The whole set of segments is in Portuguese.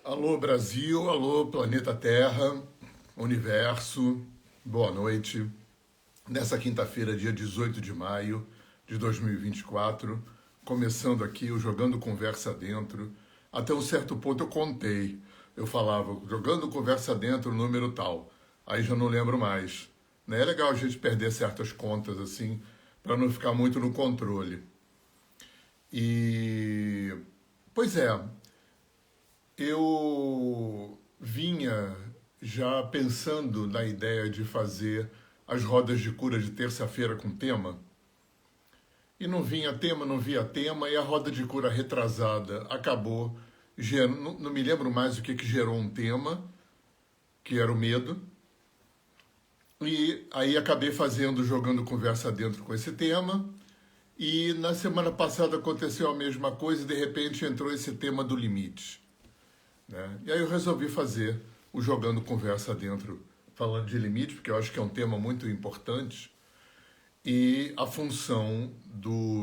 Alô Brasil, alô planeta Terra, universo, boa noite. Nessa quinta-feira, dia 18 de maio de 2024, começando aqui o Jogando Conversa Dentro. Até um certo ponto eu contei, eu falava Jogando Conversa Dentro, número tal. Aí já não lembro mais. Né? É legal a gente perder certas contas assim, para não ficar muito no controle. E, pois é, eu vinha já pensando na ideia de fazer as rodas de cura de terça-feira com tema, e não vinha tema, não via tema, e a roda de cura retrasada acabou. Não me lembro mais o que gerou um tema, que era o medo, e aí acabei fazendo, jogando conversa dentro com esse tema, e na semana passada aconteceu a mesma coisa e de repente entrou esse tema do limite. Né? E aí eu resolvi fazer o Jogando Conversa Dentro, falando de limite, porque eu acho que é um tema muito importante, e a função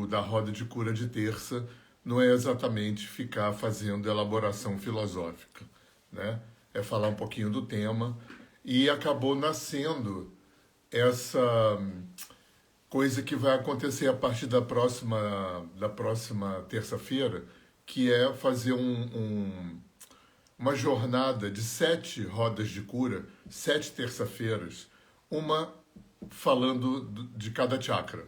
da roda de cura de terça não é exatamente ficar fazendo elaboração filosófica, né? É falar um pouquinho do tema, e acabou nascendo essa coisa que vai acontecer a partir da próxima terça-feira, que é fazer uma jornada de 7 rodas de cura, 7 terça-feiras, uma falando de cada chakra.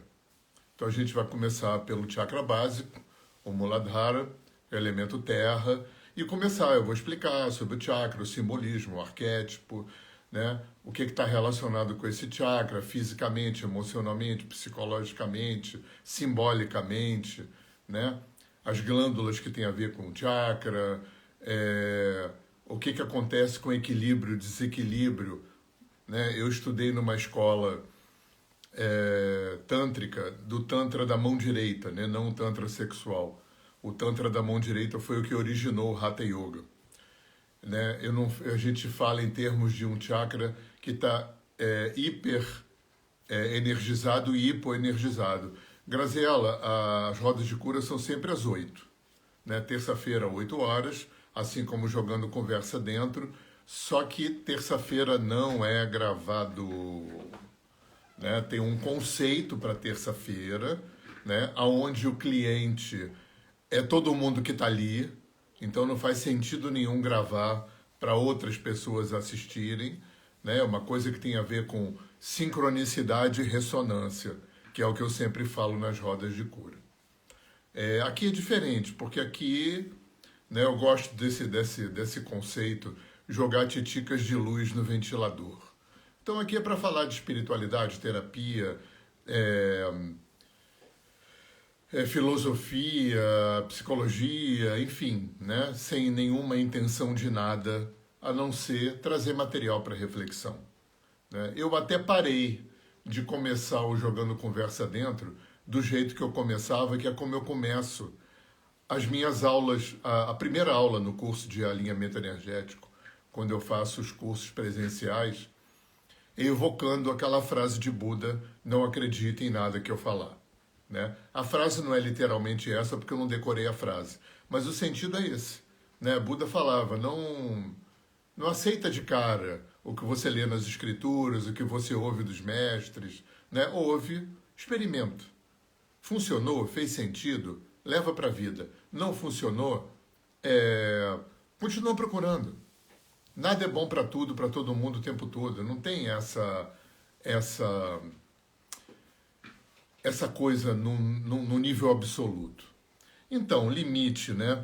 Então a gente vai começar pelo chakra básico, o Muladhara, elemento terra, e começar, eu vou explicar sobre o chakra, o simbolismo, o arquétipo, né? O que está relacionado com esse chakra, fisicamente, emocionalmente, psicologicamente, simbolicamente, né? As glândulas que têm a ver com o chakra, o que acontece com equilíbrio, desequilíbrio. Né? Eu estudei numa escola tântrica, do Tantra da mão direita, né? Não o Tantra sexual. O Tantra da mão direita foi o que originou o Hatha Yoga. Né? A gente fala em termos de um chakra que está hiper energizado e hipoenergizado. Graziella, as rodas de cura são sempre às 8. Né? Terça-feira, 8 horas, assim como Jogando Conversa Dentro, só que terça-feira não é gravado. Né? Tem um conceito para terça-feira, né? Onde o cliente é todo mundo que está ali, então não faz sentido nenhum gravar para outras pessoas assistirem. Né? Uma coisa que tem a ver com sincronicidade e ressonância, que é o que eu sempre falo nas rodas de cura. Aqui é diferente, porque aqui, né, eu gosto desse conceito, jogar titicas de luz no ventilador. Então aqui é para falar de espiritualidade, terapia, filosofia, psicologia, enfim, né, sem nenhuma intenção de nada, a não ser trazer material para reflexão. Né? Eu até parei de começar o Jogando Conversa Dentro do jeito que eu começava, que é como eu começo as minhas aulas, a primeira aula no curso de alinhamento energético, quando eu faço os cursos presenciais, evocando aquela frase de Buda, não acredite em nada que eu falar. Né? A frase não é literalmente essa, porque eu não decorei a frase, mas o sentido é esse. Né? Buda falava, não aceita de cara o que você lê nas escrituras, o que você ouve dos mestres. Né? Ouve, experimenta. Funcionou, fez sentido, leva para a vida. Não funcionou, continua procurando. Nada é bom para tudo, para todo mundo o tempo todo. Não tem essa, essa coisa num nível absoluto. Então, limite, né?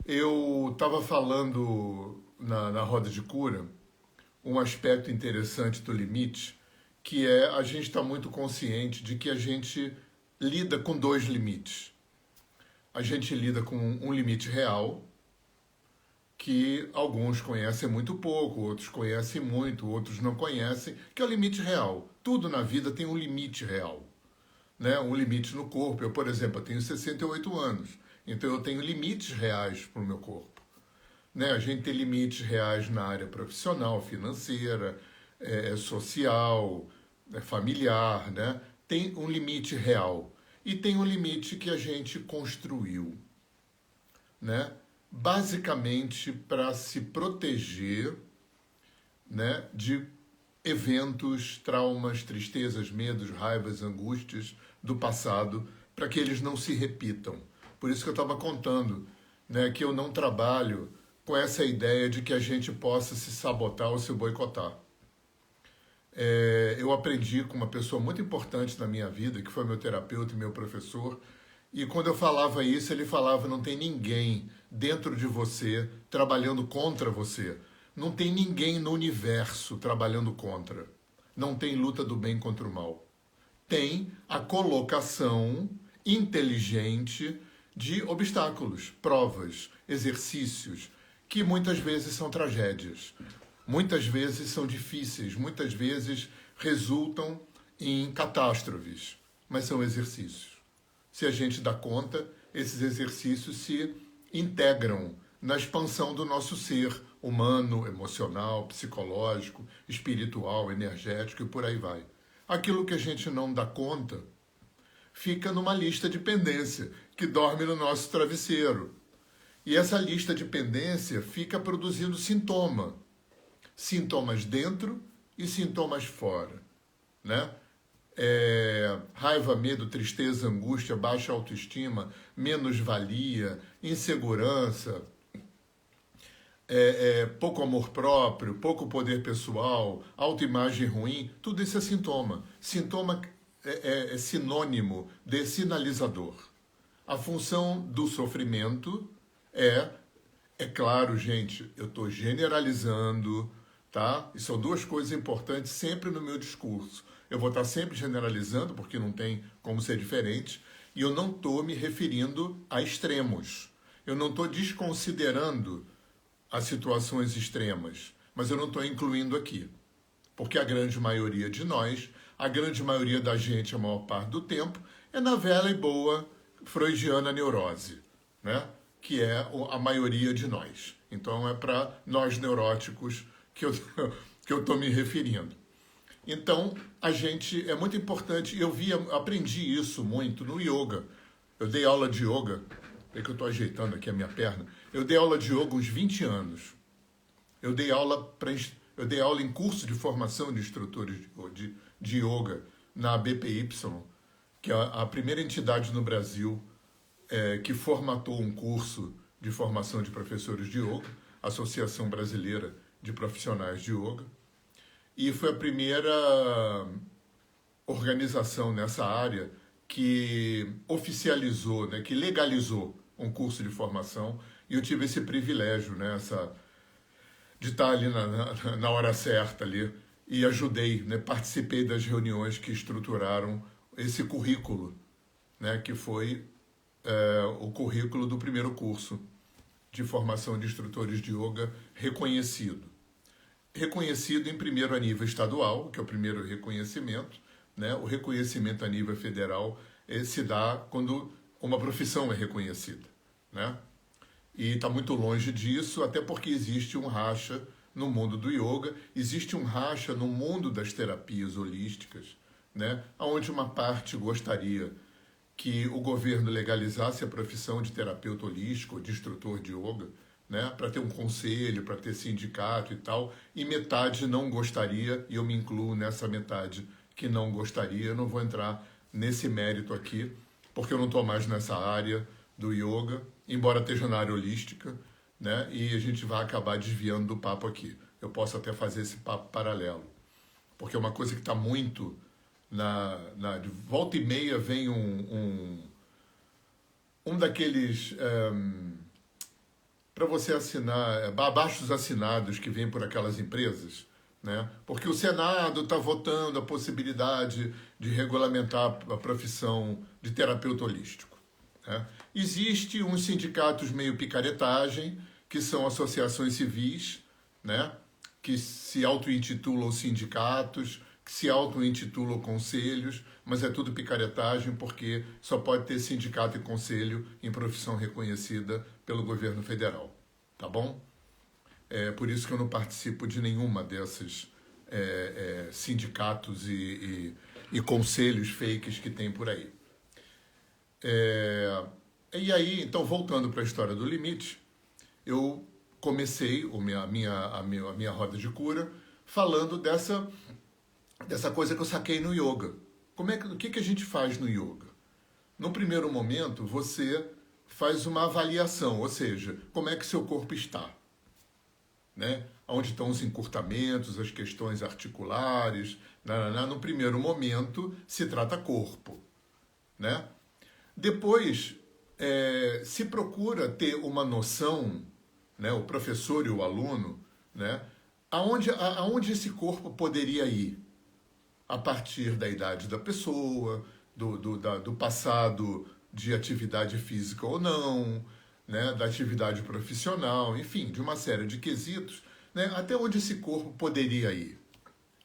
Eu estava falando na roda de cura um aspecto interessante do limite, que é a gente estar muito consciente de que a gente lida com 2 limites. A gente lida com um limite real, que alguns conhecem muito pouco, outros conhecem muito, outros não conhecem, que é o limite real. Tudo na vida tem um limite real. Né? Um limite no corpo. Eu, por exemplo, eu tenho 68 anos, então eu tenho limites reais para o meu corpo. Né? A gente tem limites reais na área profissional, financeira, social, familiar. Né? Tem um limite real. E tem um limite que a gente construiu. Né? basicamente para se proteger, né, de eventos, traumas, tristezas, medos, raivas, angústias do passado, para que eles não se repitam. Por isso que eu estava contando, né, que eu não trabalho com essa ideia de que a gente possa se sabotar ou se boicotar. Eu aprendi com uma pessoa muito importante na minha vida, que foi meu terapeuta e meu professor, e quando eu falava isso, ele falava: não tem ninguém dentro de você trabalhando contra você. Não tem ninguém no universo trabalhando contra. Não tem luta do bem contra o mal. Tem a colocação inteligente de obstáculos, provas, exercícios, que muitas vezes são tragédias, muitas vezes são difíceis, muitas vezes resultam em catástrofes, mas são exercícios. Se a gente dá conta, esses exercícios se integram na expansão do nosso ser humano, emocional, psicológico, espiritual, energético e por aí vai. Aquilo que a gente não dá conta fica numa lista de pendência que dorme no nosso travesseiro. E essa lista de pendência fica produzindo sintomas dentro e sintomas fora, né? Raiva, medo, tristeza, angústia, baixa autoestima, menos-valia, insegurança, pouco amor próprio, pouco poder pessoal, autoimagem ruim, tudo isso é sintoma. Sintoma é sinônimo de sinalizador. A função do sofrimento é claro, gente, eu estou generalizando, tá? E são duas coisas importantes sempre no meu discurso. Eu vou estar sempre generalizando, porque não tem como ser diferente, e eu não estou me referindo a extremos. Eu não estou desconsiderando as situações extremas, mas eu não estou incluindo aqui. Porque a grande maioria de nós, a grande maioria da gente, a maior parte do tempo, é na velha e boa freudiana neurose, né? Que é a maioria de nós. Então é para nós neuróticos que eu estou me referindo. Então, a gente, é muito importante, aprendi isso muito no yoga. Eu dei aula de yoga, é que eu estou ajeitando aqui a minha perna, eu dei aula de yoga uns 20 anos. Eu dei aula em curso de formação de instrutores de yoga na BPY, que é a primeira entidade no Brasil que formatou um curso de formação de professores de yoga, Associação Brasileira de Profissionais de Yoga, e foi a primeira organização nessa área que oficializou, né, que legalizou um curso de formação, e eu tive esse privilégio, né, de estar ali na hora certa ali, e ajudei, né, participei das reuniões que estruturaram esse currículo, né, que foi o currículo do primeiro curso de formação de instrutores de yoga reconhecido. Reconhecido em primeiro a nível estadual, que é o primeiro reconhecimento, né? O reconhecimento a nível federal se dá quando uma profissão é reconhecida, né? E está muito longe disso, até porque existe um racha no mundo do yoga, existe um racha no mundo das terapias holísticas, né? Onde uma parte gostaria que o governo legalizasse a profissão de terapeuta holístico, de instrutor de yoga, né, para ter um conselho, para ter sindicato e tal, e metade não gostaria, e eu me incluo nessa metade que não gostaria. Eu não vou entrar nesse mérito aqui, porque eu não estou mais nessa área do yoga, embora esteja na área holística, né, e a gente vai acabar desviando do papo aqui. Eu posso até fazer esse papo paralelo, porque é uma coisa que está muito de volta e meia vem um daqueles para você assinar, abaixos assinados que vêm por aquelas empresas, né? Porque o Senado está votando a possibilidade de regulamentar a profissão de terapeuta holístico, né? Existe uns sindicatos meio picaretagem, que são associações civis, né? Que se auto-intitulam sindicatos, que se auto-intitulam conselhos, mas é tudo picaretagem, porque só pode ter sindicato e conselho em profissão reconhecida pelo governo federal, tá bom? É por isso que eu não participo de nenhuma desses sindicatos e conselhos fakes que tem por aí. E aí, então, voltando para a história do limite, eu comecei a minha roda de cura falando dessa coisa que eu saquei no yoga. O que a gente faz no yoga? No primeiro momento, você faz uma avaliação, ou seja, como é que seu corpo está, né? Onde estão os encurtamentos, as questões articulares. No primeiro momento, se trata corpo, né? Depois, se procura ter uma noção, né, o professor e o aluno, né, aonde esse corpo poderia ir a partir da idade da pessoa, do passado de atividade física ou não, né, da atividade profissional, enfim, de uma série de quesitos, né, até onde esse corpo poderia ir,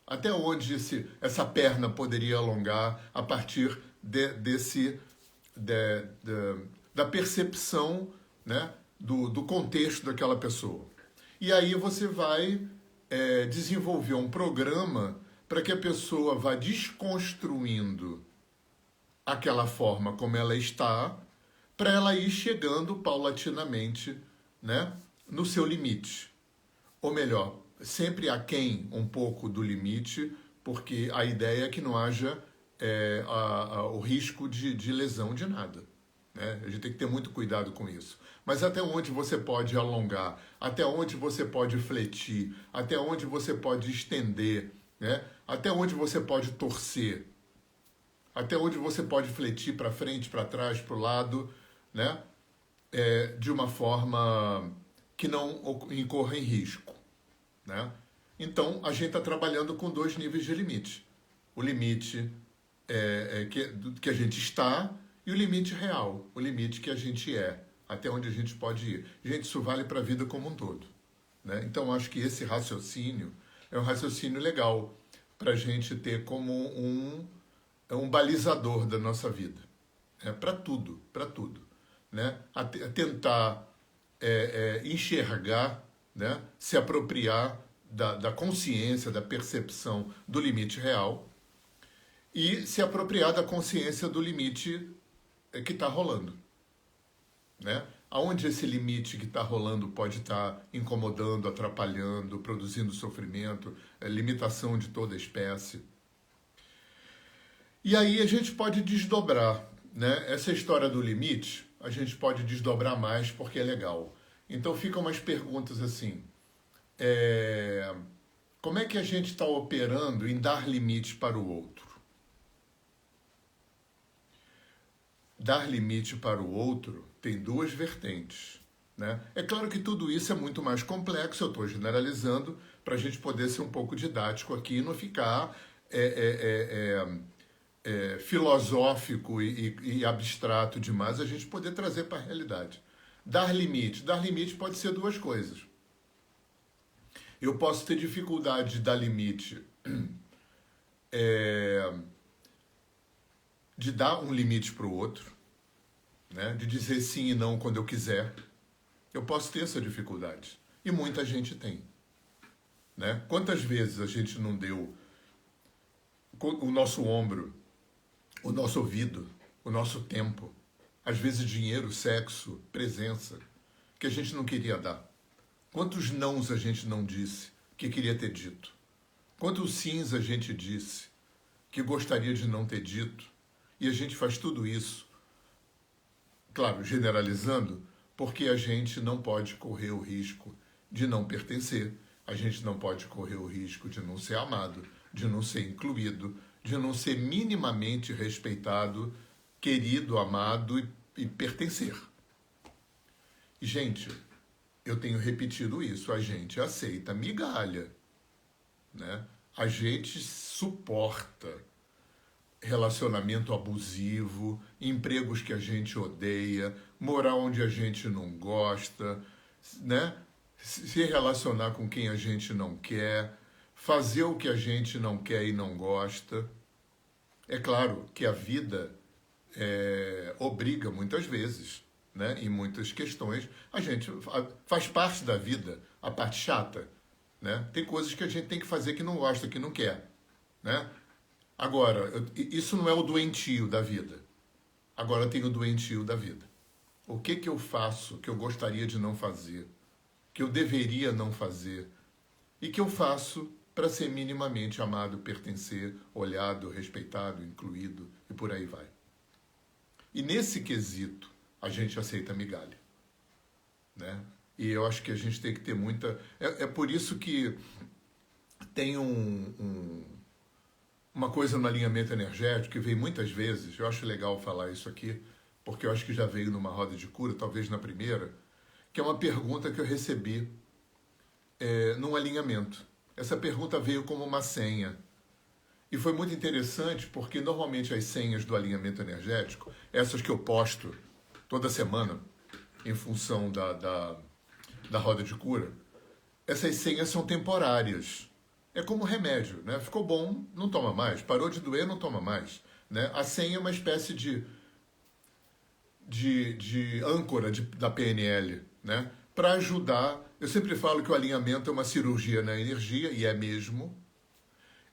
até onde essa perna poderia alongar a partir da percepção, né, do contexto daquela pessoa. E aí você vai desenvolver um programa para que a pessoa vá desconstruindo aquela forma como ela está, para ela ir chegando paulatinamente, né, no seu limite. Ou melhor, sempre aquém um pouco do limite, porque a ideia é que não haja o risco de lesão de nada. Né? A gente tem que ter muito cuidado com isso. Mas até onde você pode alongar, até onde você pode fletir, até onde você pode estender, né? Até onde você pode torcer, até onde você pode fletir para frente, para trás, para o lado, né? De uma forma que não incorra em risco. Né? Então, a gente está trabalhando com 2 níveis de limite. O limite que a gente está e o limite real, o limite que a gente é, até onde a gente pode ir. Gente, isso vale para a vida como um todo. Né? Então, acho que esse raciocínio é um raciocínio legal para a gente ter como um balizador da nossa vida. Para tudo, para tudo. Né? A tentar enxergar, né? Se apropriar da consciência, da percepção do limite real e se apropriar da consciência do limite que está rolando. Né? Aonde esse limite que está rolando pode estar incomodando, atrapalhando, produzindo sofrimento, limitação de toda espécie. E aí a gente pode desdobrar, né? Essa história do limite, a gente pode desdobrar mais porque é legal. Então ficam umas perguntas assim, como é que a gente está operando em dar limite para o outro? Dar limite para o outro tem 2 vertentes. Né? É claro que tudo isso é muito mais complexo, eu estou generalizando, para a gente poder ser um pouco didático aqui e não ficar filosófico e abstrato demais, a gente poder trazer para a realidade. Dar limite pode ser 2 coisas. Eu posso ter dificuldade de dar limite, de dar um limite para o outro, né? De dizer sim e não quando eu quiser. Eu posso ter essa dificuldade. E muita gente tem. Né? Quantas vezes a gente não deu o nosso ombro, o nosso ouvido, o nosso tempo, às vezes dinheiro, sexo, presença, que a gente não queria dar? Quantos nãos a gente não disse que queria ter dito? Quantos sims a gente disse que gostaria de não ter dito? E a gente faz tudo isso, claro, generalizando, porque a gente não pode correr o risco de não pertencer, a gente não pode correr o risco de não ser amado, de não ser incluído, de não ser minimamente respeitado, querido, amado e pertencer. E, gente, eu tenho repetido isso, a gente aceita migalha, né? A gente suporta relacionamento abusivo, empregos que a gente odeia, morar onde a gente não gosta, né? Se relacionar com quem a gente não quer, fazer o que a gente não quer e não gosta. É claro que a vida obriga muitas vezes, né? Em muitas questões, a gente faz parte da vida, a parte chata, né? Tem coisas que a gente tem que fazer que não gosta, que não quer, né? Agora, isso não é o doentio da vida. Agora tem o doentio da vida. O que eu faço que eu gostaria de não fazer? que eu deveria não fazer e que eu faço para ser minimamente amado, pertencer, olhado, respeitado, incluído e por aí vai. E nesse quesito, a gente aceita migalha, né? E eu acho que a gente tem que ter muita... É por isso que tem uma coisa no alinhamento energético que vem muitas vezes, eu acho legal falar isso aqui, porque eu acho que já veio numa roda de cura, talvez na primeira, que é uma pergunta que eu recebi num alinhamento. Essa pergunta veio como uma senha. E foi muito interessante porque normalmente as senhas do alinhamento energético, essas que eu posto toda semana, em função da roda de cura, essas senhas são temporárias. É como remédio, né? Ficou bom, não toma mais. Parou de doer, não toma mais. Né? A senha é uma espécie de âncora da PNL, né? Para ajudar. Eu sempre falo que o alinhamento é uma cirurgia na energia, e é mesmo.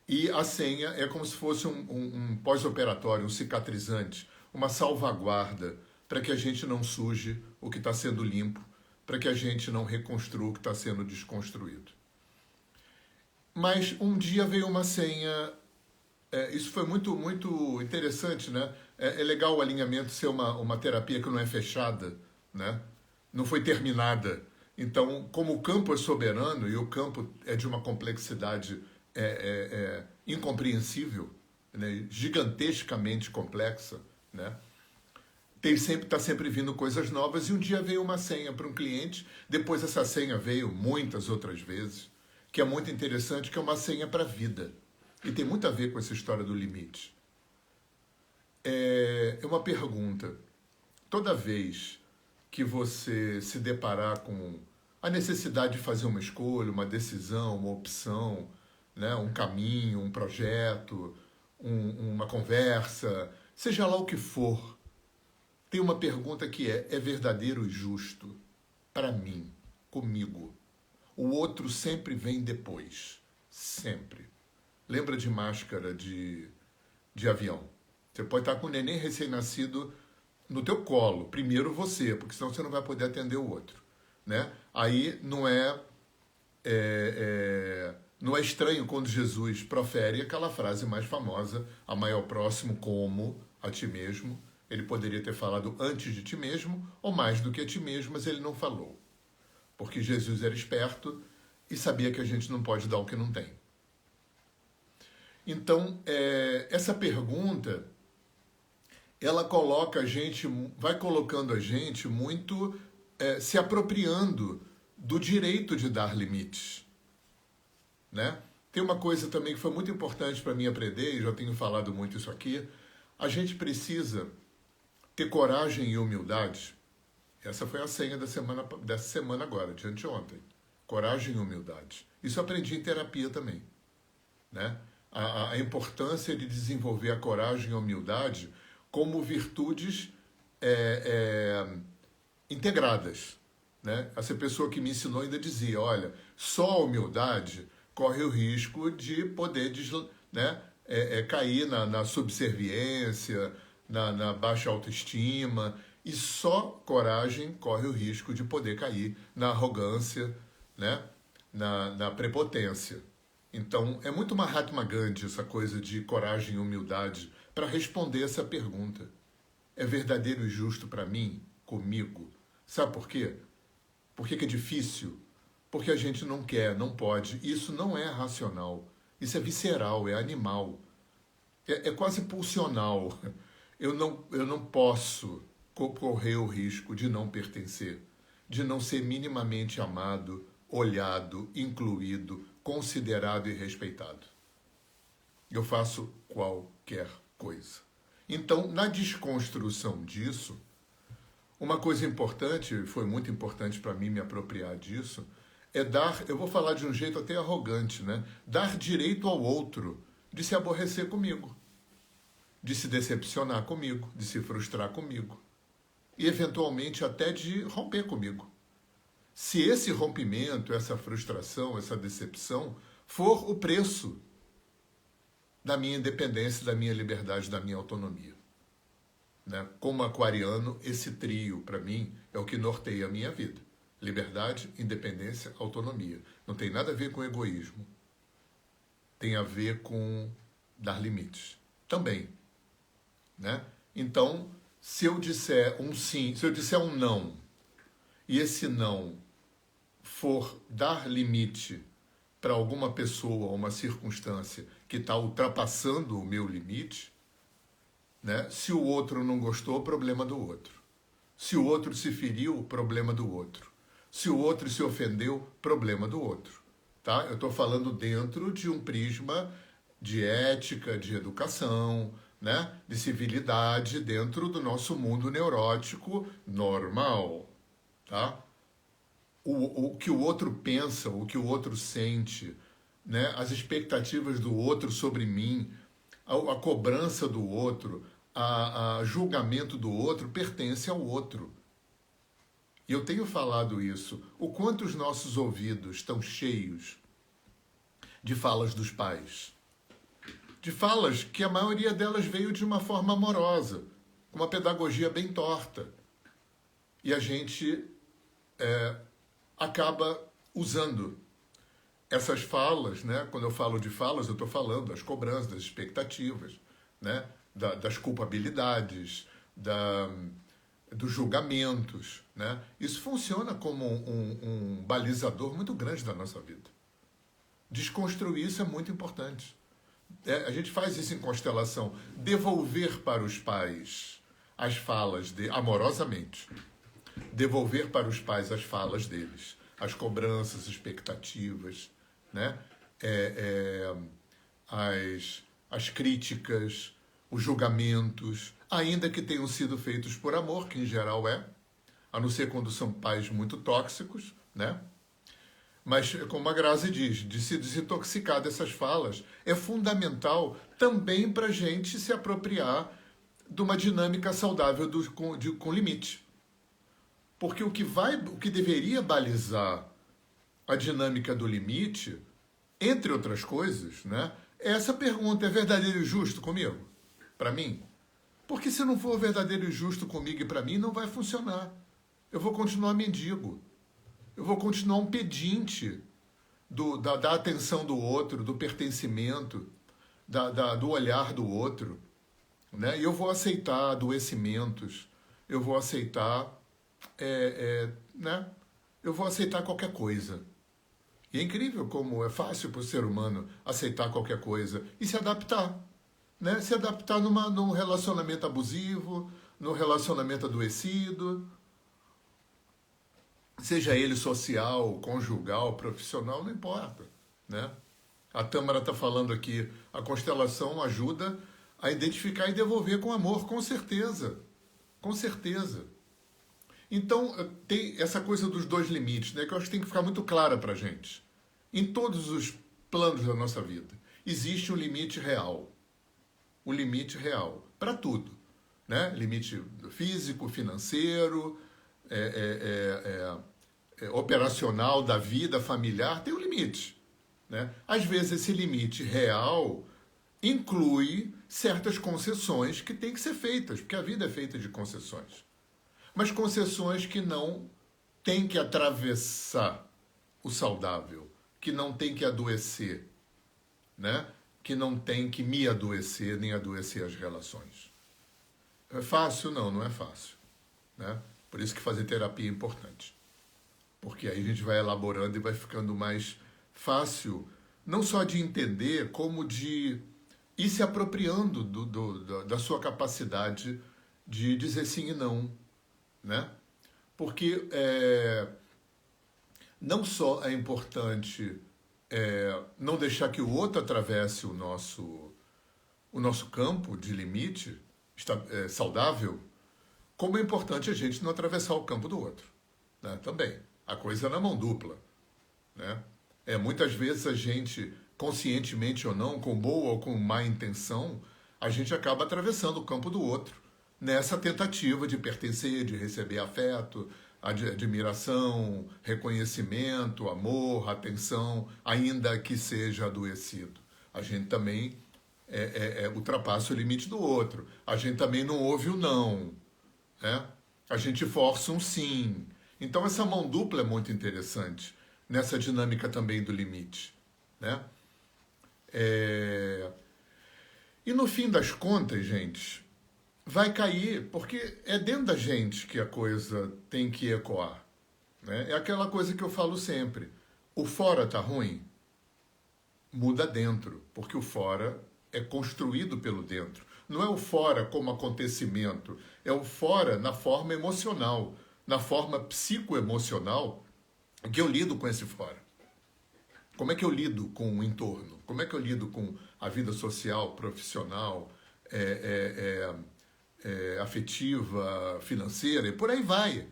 E a senha é como se fosse um pós-operatório, um cicatrizante, uma salvaguarda para que a gente não suje o que está sendo limpo, para que a gente não reconstrua o que está sendo desconstruído. Mas um dia veio uma senha, isso foi muito, muito interessante, né? É legal o alinhamento ser uma terapia que não é fechada, né? Não foi terminada. Então, como o campo é soberano e o campo é de uma complexidade incompreensível, né? Gigantescamente complexa, né? Está sempre vindo coisas novas, e um dia veio uma senha para um cliente, depois essa senha veio muitas outras vezes, que é muito interessante, que é uma senha para a vida. E tem muito a ver com essa história do limite. É uma pergunta. Toda vez que você se deparar com a necessidade de fazer uma escolha, uma decisão, uma opção, né, um caminho, um projeto, uma conversa, seja lá o que for, tem uma pergunta que é verdadeiro e justo para mim, comigo? O outro sempre vem depois. Sempre. Lembra de máscara de avião? Você pode estar com o neném recém-nascido no teu colo. Primeiro você, porque senão você não vai poder atender o outro. Né? Aí não é estranho quando Jesus profere aquela frase mais famosa, amai ao próximo como a ti mesmo. Ele poderia ter falado antes de ti mesmo ou mais do que a ti mesmo, mas ele não falou. Porque Jesus era esperto e sabia que a gente não pode dar o que não tem. Então, essa pergunta, ela coloca a gente, vai colocando a gente muito se apropriando do direito de dar limites. Né? Tem uma coisa também que foi muito importante para mim aprender, e já tenho falado muito isso aqui, a gente precisa ter coragem e humildade. Essa foi a senha dessa semana agora, de anteontem. Coragem e humildade. Isso eu aprendi em terapia também. Né? A importância de desenvolver a coragem e a humildade como virtudes integradas. Né? Essa pessoa que me ensinou ainda dizia, olha, só a humildade corre o risco de poder cair na subserviência, na baixa autoestima, e só coragem corre o risco de poder cair na arrogância, né? na prepotência. Então, é muito Mahatma Gandhi essa coisa de coragem e humildade para responder essa pergunta. É verdadeiro e justo para mim, comigo? Sabe por quê? Por que é difícil? Porque a gente não quer, não pode. Isso não é racional. Isso é visceral, é animal. É quase pulsional. Eu não posso correr o risco de não pertencer, de não ser minimamente amado, olhado, incluído, considerado e respeitado. Eu faço qualquer coisa. Então, na desconstrução disso, uma coisa importante, foi muito importante para mim me apropriar disso, é dar, eu vou falar de um jeito até arrogante, né? Dar direito ao outro de se aborrecer comigo, de se decepcionar comigo, de se frustrar comigo e, eventualmente, até de romper comigo. Se esse rompimento, essa frustração, essa decepção for o preço da minha independência, da minha liberdade, da minha autonomia. Né? Como aquariano, esse trio, para mim, é o que norteia a minha vida. Liberdade, independência, autonomia. Não tem nada a ver com egoísmo. Tem a ver com dar limites. Também, né? Então, se eu disser um sim, se eu disser um não, e esse não for dar limite para alguma pessoa ou uma circunstância que está ultrapassando o meu limite, né? Se o outro não gostou, problema do outro. Se o outro se feriu, problema do outro. Se o outro se ofendeu, problema do outro. Tá? Eu estou falando dentro de um prisma de ética, de educação, né? De civilidade, dentro do nosso mundo neurótico normal. Tá? O que o outro pensa, o que o outro sente, né? As expectativas do outro sobre mim, a cobrança do outro, a julgamento do outro pertence ao outro. E eu tenho falado isso. O quanto os nossos ouvidos estão cheios de falas dos pais. De falas que a maioria delas veio de uma forma amorosa, com uma pedagogia bem torta. E a gente acaba usando essas falas, né? Quando eu falo de falas, eu estou falando das cobranças, das expectativas, né? Das culpabilidades, dos julgamentos, né? Isso funciona como um balizador muito grande da nossa vida. Desconstruir isso é muito importante. A gente faz isso em constelação. Devolver para os pais as falas amorosamente. Devolver para os pais as falas deles, as cobranças, expectativas, né? As críticas, os julgamentos, ainda que tenham sido feitos por amor, que em geral a não ser quando são pais muito tóxicos, né? Mas, como a Grazi diz, de se desintoxicar dessas falas é fundamental também para a gente se apropriar de uma dinâmica saudável com limite. Porque o que deveria balizar a dinâmica do limite, entre outras coisas, né, é essa pergunta: é verdadeiro e justo comigo? Para mim? Porque se não for verdadeiro e justo comigo e para mim, não vai funcionar. Eu vou continuar mendigo. Eu vou continuar um pedinte da atenção do outro, do pertencimento, do olhar do outro. Né? E eu vou aceitar adoecimentos, eu vou aceitar, né? Eu vou aceitar qualquer coisa. E é incrível como é fácil para o ser humano aceitar qualquer coisa e se adaptar. Né? Se adaptar num relacionamento abusivo, num relacionamento adoecido, seja ele social, conjugal, profissional, não importa. Né? A Tâmara está falando aqui, a constelação ajuda a identificar e devolver com amor, com certeza. Com certeza. Então, tem essa coisa dos dois limites, né, que eu acho que tem que ficar muito clara para a gente. Em todos os planos da nossa vida, existe um limite real. O limite real, para tudo. Né? Limite físico, financeiro, operacional da vida familiar, tem um limite. Né? Às vezes esse limite real inclui certas concessões que têm que ser feitas, porque a vida é feita de concessões. Mas concessões que não têm que atravessar o saudável, que não tem que adoecer, né? Que não tem que me adoecer, nem adoecer as relações. É fácil? Não, não é fácil. Né? Por isso que fazer terapia é importante. Porque aí a gente vai elaborando e vai ficando mais fácil, não só de entender, como de ir se apropriando da sua capacidade de dizer sim e não. Né? Porque não só é importante não deixar que o outro atravesse o nosso campo de limite saudável, como é importante a gente não atravessar o campo do outro. Né? Também. A coisa é na mão dupla. Né? Muitas vezes a gente, conscientemente ou não, com boa ou com má intenção, a gente acaba atravessando o campo do outro nessa tentativa de pertencer, de receber afeto, admiração, reconhecimento, amor, atenção, ainda que seja adoecido. A gente também ultrapassa o limite do outro. A gente também não ouve o não. Né? A gente força um sim. Então essa mão dupla é muito interessante nessa dinâmica também do limite, né? E no fim das contas, gente, vai cair, porque é dentro da gente que a coisa tem que ecoar, né? É aquela coisa que eu falo sempre, o fora tá ruim, muda dentro, porque o fora é construído pelo dentro. Não é o fora como acontecimento, é o fora na forma emocional, na forma psicoemocional que eu lido com esse fora. Como é que eu lido com o entorno? Como é que eu lido com a vida social, profissional, afetiva, financeira e por aí vai,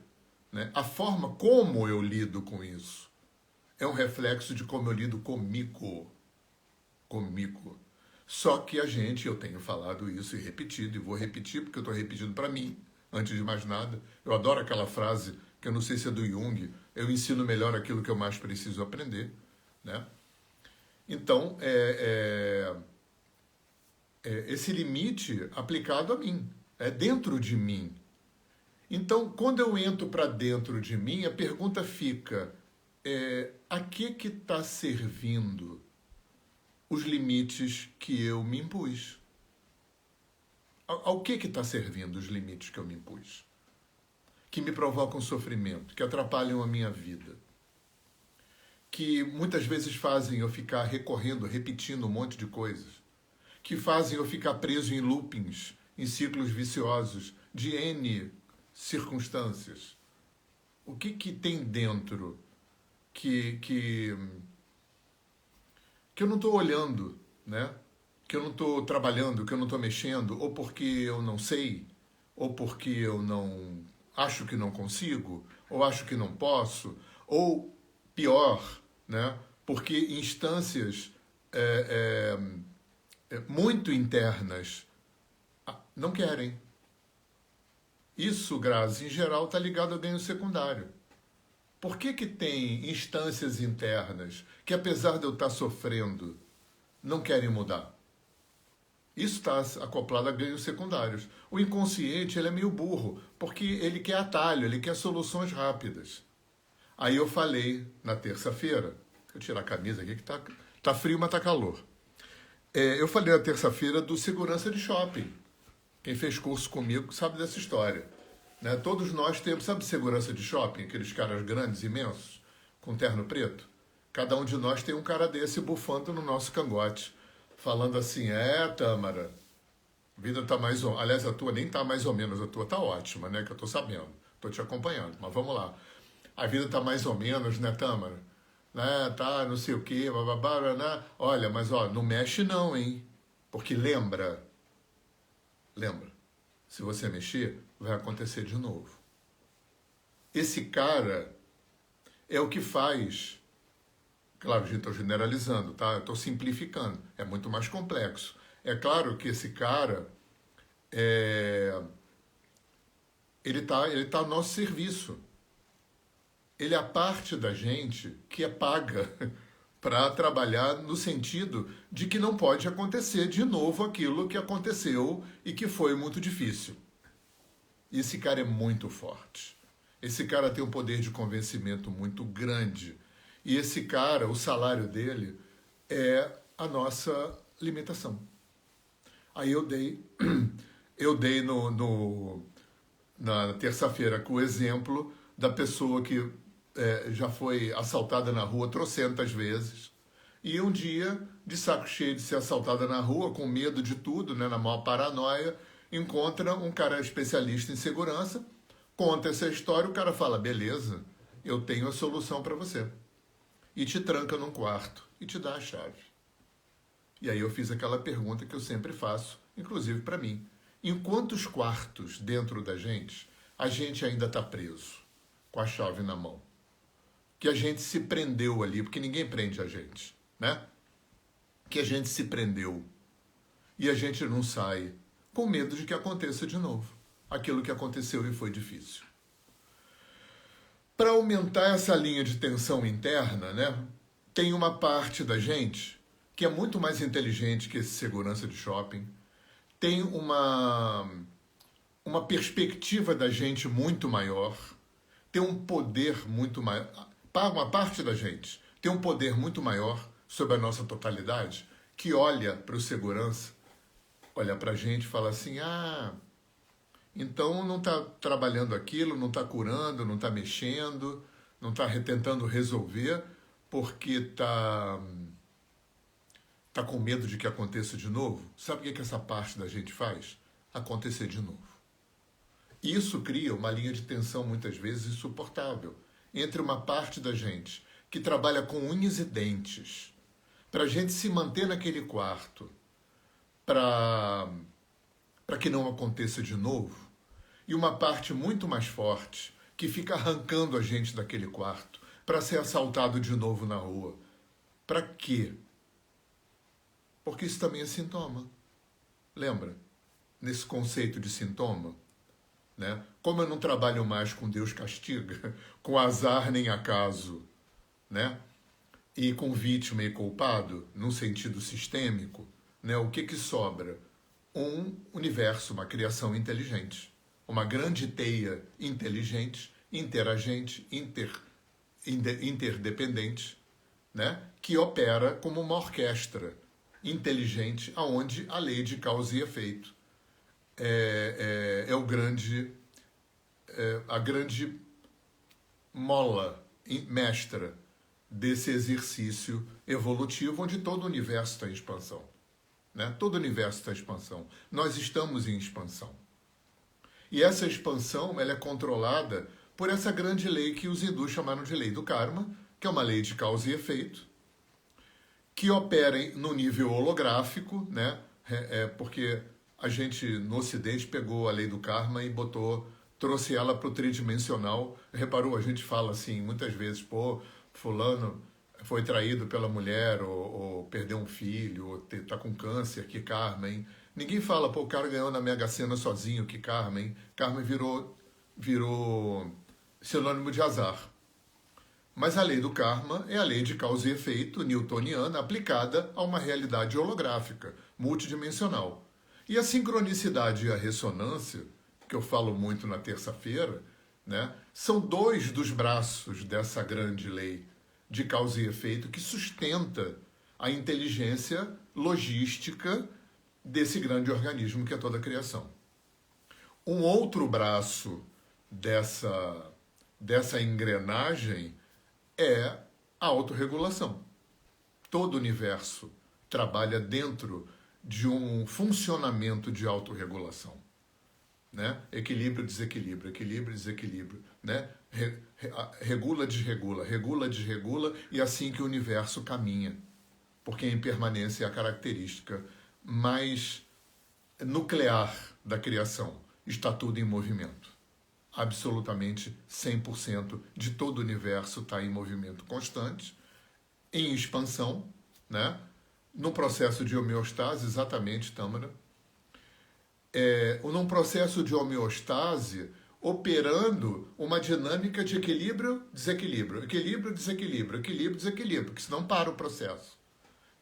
né? A forma como eu lido com isso é um reflexo de como eu lido comigo. Comigo. Só que eu tenho falado isso e repetido, e vou repetir porque eu estou repetindo para mim, antes de mais nada. Eu adoro aquela frase, que eu não sei se é do Jung, eu ensino melhor aquilo que eu mais preciso aprender, né? Então, esse limite aplicado a mim, é dentro de mim. Então, quando eu entro para dentro de mim, a pergunta fica, a que está servindo os limites que eu me impus? Ao que está servindo os limites que eu me impus? Que me provocam sofrimento, que atrapalham a minha vida, que muitas vezes fazem eu ficar recorrendo, repetindo um monte de coisas, que fazem eu ficar preso em loopings, em ciclos viciosos de N circunstâncias. O que tem dentro que eu não estou olhando, né? Que eu não estou trabalhando, que eu não estou mexendo, ou porque eu não sei, ou porque eu não acho que não consigo, ou acho que não posso, ou pior, né? Porque instâncias muito internas não querem. Isso, Grazi, em geral, está ligado a ganho secundário. Por que tem instâncias internas que, apesar de eu estar sofrendo, não querem mudar? Isso está acoplado a ganhos secundários. O inconsciente ele é meio burro, porque ele quer atalho, ele quer soluções rápidas. Aí eu falei na terça-feira, deixa eu tirar a camisa aqui que tá frio, mas tá calor. Eu falei na terça-feira do segurança de shopping. Quem fez curso comigo sabe dessa história. Né? Todos nós temos, sabe, segurança de shopping? Aqueles caras grandes, imensos, com terno preto? Cada um de nós tem um cara desse bufando no nosso cangote, falando assim, Tâmara, a vida tá mais ou... Aliás, a tua nem tá mais ou menos, a tua tá ótima, né? Que eu tô sabendo, tô te acompanhando, mas vamos lá. A vida tá mais ou menos, né, Tâmara? Né? Tá, não sei o quê, bababá, né? Olha, mas ó, não mexe não, hein? Porque lembra, se você mexer, vai acontecer de novo. Esse cara é o que faz... Claro, a gente está generalizando, tá? Eu estou simplificando. É muito mais complexo. É claro que esse cara, ele tá ao nosso serviço. Ele é a parte da gente que é paga para trabalhar no sentido de que não pode acontecer de novo aquilo que aconteceu e que foi muito difícil. Esse cara é muito forte. Esse cara tem um poder de convencimento muito grande. E esse cara, o salário dele é a nossa limitação. Aí eu dei na terça-feira com o exemplo da pessoa que já foi assaltada na rua trocentas vezes e um dia, de saco cheio de ser assaltada na rua, com medo de tudo, né, na maior paranoia, encontra um cara especialista em segurança, conta essa história, o cara fala, beleza, eu tenho a solução para você. E te tranca num quarto e te dá a chave. E aí eu fiz aquela pergunta que eu sempre faço, inclusive para mim. Em quantos quartos dentro da gente a gente ainda está preso, com a chave na mão? Que a gente se prendeu ali, porque ninguém prende a gente, né? Que a gente se prendeu e a gente não sai com medo de que aconteça de novo aquilo que aconteceu e foi difícil. Para aumentar essa linha de tensão interna, né, tem uma parte da gente que é muito mais inteligente que esse segurança de shopping, tem uma perspectiva da gente muito maior, tem um poder muito maior, uma parte da gente tem um poder muito maior sobre a nossa totalidade, que olha para o segurança, olha para a gente e fala assim, então não está trabalhando aquilo, não está curando, não está mexendo, não está tentando resolver, porque está com medo de que aconteça de novo. Sabe o que essa parte da gente faz? Acontecer de novo. Isso cria uma linha de tensão, muitas vezes, insuportável, entre uma parte da gente que trabalha com unhas e dentes, para a gente se manter naquele quarto, para que não aconteça de novo, e uma parte muito mais forte que fica arrancando a gente daquele quarto para ser assaltado de novo na rua. Para quê? Porque isso também é sintoma. Lembra? Nesse conceito de sintoma, né? Como eu não trabalho mais com Deus castiga, com azar nem acaso, né? E com vítima e culpado, num sentido sistêmico, né? O que sobra? Um universo, uma criação inteligente. Uma grande teia inteligente, interagente, interdependente, né? Que opera como uma orquestra inteligente, aonde a lei de causa e efeito a grande mola mestra desse exercício evolutivo, onde todo o universo está em expansão, né? Todo o universo está em expansão. Nós estamos em expansão. E essa expansão ela é controlada por essa grande lei que os hindus chamaram de lei do karma, que é uma lei de causa e efeito, que opera no nível holográfico, né? Porque a gente, no Ocidente, pegou a lei do karma e trouxe ela para o tridimensional. Reparou, a gente fala assim, muitas vezes, fulano foi traído pela mulher, ou perdeu um filho, ou está com câncer, que karma, hein? Ninguém fala, o cara ganhou na Mega Sena sozinho, que karma, hein? Karma virou sinônimo de azar. Mas a lei do karma é a lei de causa e efeito newtoniana aplicada a uma realidade holográfica, multidimensional. E a sincronicidade e a ressonância, que eu falo muito na terça-feira, né, são dois dos braços dessa grande lei de causa e efeito que sustenta a inteligência logística desse grande organismo que é toda a criação. Um outro braço dessa engrenagem é a autorregulação. Todo o universo trabalha dentro de um funcionamento de autorregulação, né? Equilíbrio, desequilíbrio, equilíbrio, desequilíbrio, né? Regula, desregula, regula, desregula, e assim que o universo caminha, porque a impermanência é a característica mais nuclear da criação. Está tudo em movimento. Absolutamente 100% de todo o universo está em movimento constante, em expansão, né? No processo de homeostase, exatamente, Tâmara. Num processo de homeostase, operando uma dinâmica de equilíbrio, desequilíbrio, equilíbrio, desequilíbrio, equilíbrio, desequilíbrio, porque senão para o processo.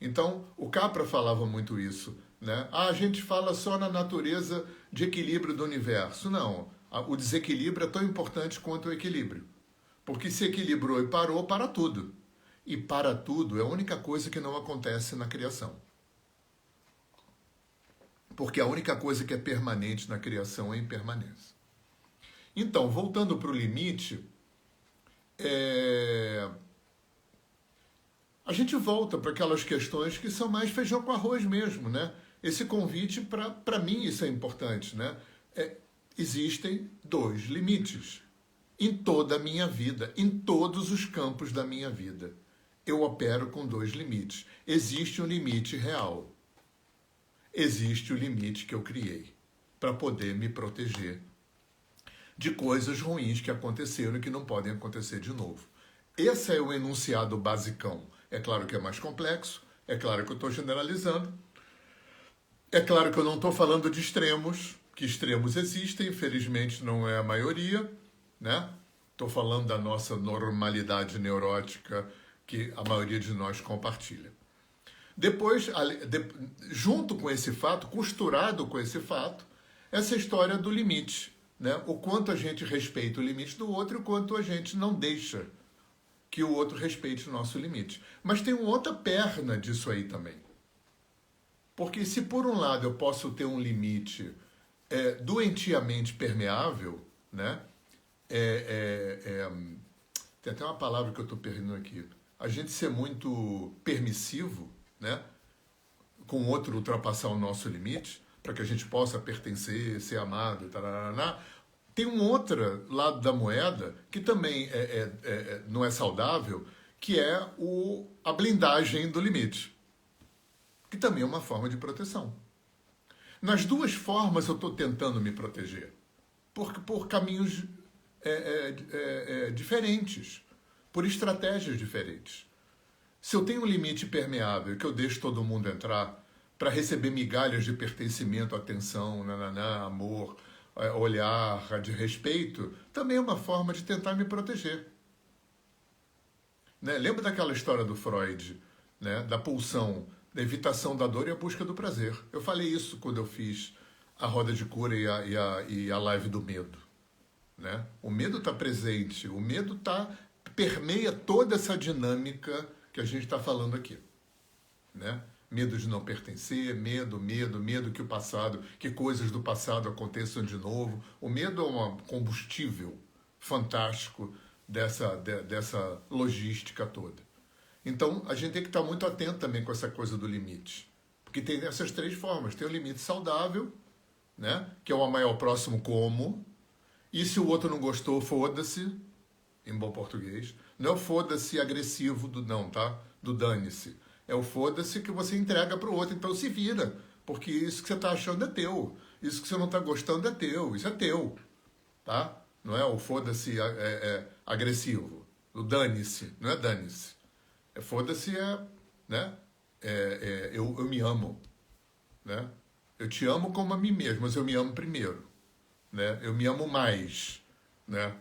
Então, o Capra falava muito isso, né? A gente fala só na natureza de equilíbrio do universo. Não, o desequilíbrio é tão importante quanto o equilíbrio. Porque se equilibrou e parou, para tudo. E para tudo é a única coisa que não acontece na criação. Porque a única coisa que é permanente na criação é a impermanência. Então, voltando para o limite, a gente volta para aquelas questões que são mais feijão com arroz mesmo, né? Esse convite, para mim, isso é importante, né? Existem dois limites em toda a minha vida, em todos os campos da minha vida. Eu opero com dois limites. Existe um limite real. Existe o limite que eu criei para poder me proteger de coisas ruins que aconteceram e que não podem acontecer de novo. Esse é o enunciado basicão. É claro que é mais complexo, é claro que eu estou generalizando, é claro que eu não estou falando de extremos, que extremos existem, infelizmente não é a maioria, né? Estou falando da nossa normalidade neurótica que a maioria de nós compartilha. Depois, junto com esse fato, costurado com esse fato, essa história do limite, né? O quanto a gente respeita o limite do outro e o quanto a gente não deixa que o outro respeite o nosso limite. Mas tem uma outra perna disso aí também. Porque se por um lado eu posso ter um limite doentiamente permeável, né? Tem até uma palavra que eu estou perdendo aqui. A gente ser muito permissivo, né? Com o outro ultrapassar o nosso limite, para que a gente possa pertencer, ser amado, tarará. Tem um outro lado da moeda que também não é saudável, que é a blindagem do limite, que também é uma forma de proteção. Nas duas formas eu estou tentando me proteger, por caminhos diferentes, por estratégias diferentes. Se eu tenho um limite permeável que eu deixo todo mundo entrar para receber migalhas de pertencimento, atenção, nananá, amor, olhar, de respeito, também é uma forma de tentar me proteger. Né? Lembra daquela história do Freud, né? Da pulsão, da evitação da dor e a busca do prazer. Eu falei isso quando eu fiz a roda de cura e a live do medo. Né? O medo está presente, o medo permeia toda essa dinâmica que a gente está falando aqui. Né? Medo de não pertencer, medo que coisas do passado aconteçam de novo. O medo é um combustível fantástico dessa logística toda. Então, a gente tem que estar muito atento também com essa coisa do limite. Porque tem essas três formas. Tem o limite saudável, né? Que é o amar ao próximo como. E se o outro não gostou, foda-se, em bom português. Não é o foda-se agressivo do dane-se. É o foda-se que você entrega para o outro. Então se vira, porque isso que você está achando é teu. Isso que você não está gostando é teu. Isso é teu. Tá? Não é o foda-se agressivo. O dane-se. Não é dane-se. Foda-se né? Eu me amo. Né? Eu te amo como a mim mesmo, mas eu me amo primeiro. Né? Eu me amo mais. Né?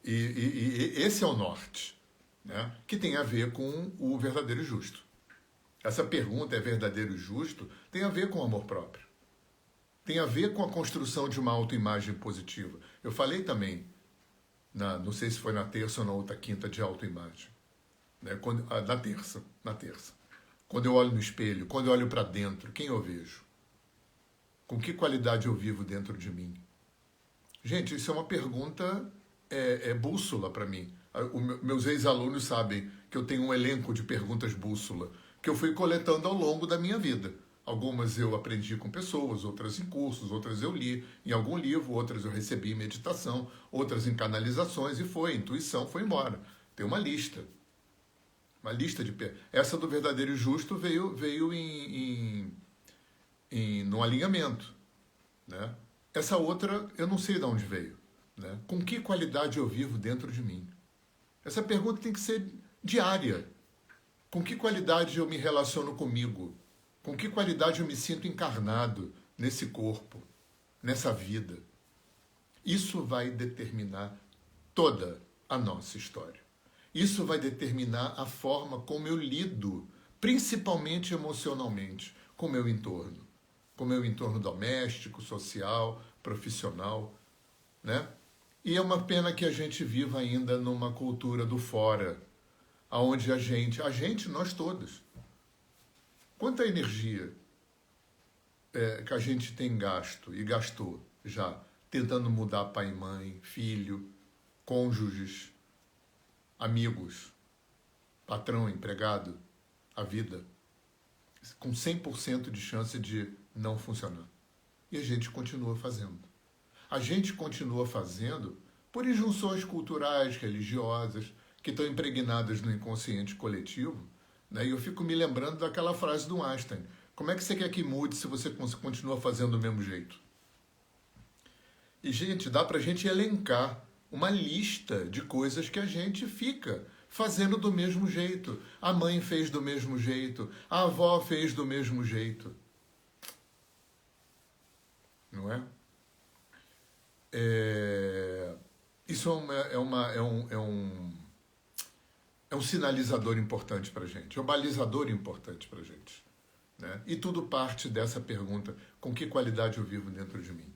E esse é o norte. Né? Que tem a ver com o verdadeiro e justo. Essa pergunta, é verdadeiro e justo, tem a ver com o amor próprio. Tem a ver com a construção de uma autoimagem positiva. Eu falei também, não sei se foi na terça ou na outra quinta, de autoimagem. Né? Na terça. Quando eu olho no espelho, quando eu olho para dentro, quem eu vejo? Com que qualidade eu vivo dentro de mim? Gente, isso é uma pergunta bússola para mim. Meus ex-alunos sabem que eu tenho um elenco de perguntas bússola que eu fui coletando ao longo da minha vida. Algumas eu aprendi com pessoas, outras em cursos, outras eu li em algum livro, outras eu recebi em meditação, outras em canalizações, e intuição foi embora. Tem uma lista. Uma lista de... Essa do verdadeiro e justo veio no alinhamento. Né? Essa outra, eu não sei de onde veio. Né? Com que qualidade eu vivo dentro de mim? Essa pergunta tem que ser diária. Com que qualidade eu me relaciono comigo? Com que qualidade eu me sinto encarnado nesse corpo, nessa vida? Isso vai determinar toda a nossa história. Isso vai determinar a forma como eu lido, principalmente emocionalmente, com o meu entorno. Com o meu entorno doméstico, social, profissional. Né? E é uma pena que a gente viva ainda numa cultura do fora, onde nós todos, quanta energia que a gente tem gasto e gastou já, tentando mudar pai e mãe, filho, cônjuges, amigos, patrão, empregado, a vida, com 100% de chance de não funcionar. E a gente continua fazendo. A gente continua fazendo por injunções culturais, religiosas, que estão impregnadas no inconsciente coletivo. Né? E eu fico me lembrando daquela frase do Einstein: como é que você quer que mude se você continua fazendo do mesmo jeito? E, gente, dá pra gente elencar uma lista de coisas que a gente fica fazendo do mesmo jeito. A mãe fez do mesmo jeito, a avó fez do mesmo jeito. Não é? Isso é um sinalizador importante para a gente, é um balizador importante para a gente. Né? E tudo parte dessa pergunta: com que qualidade eu vivo dentro de mim?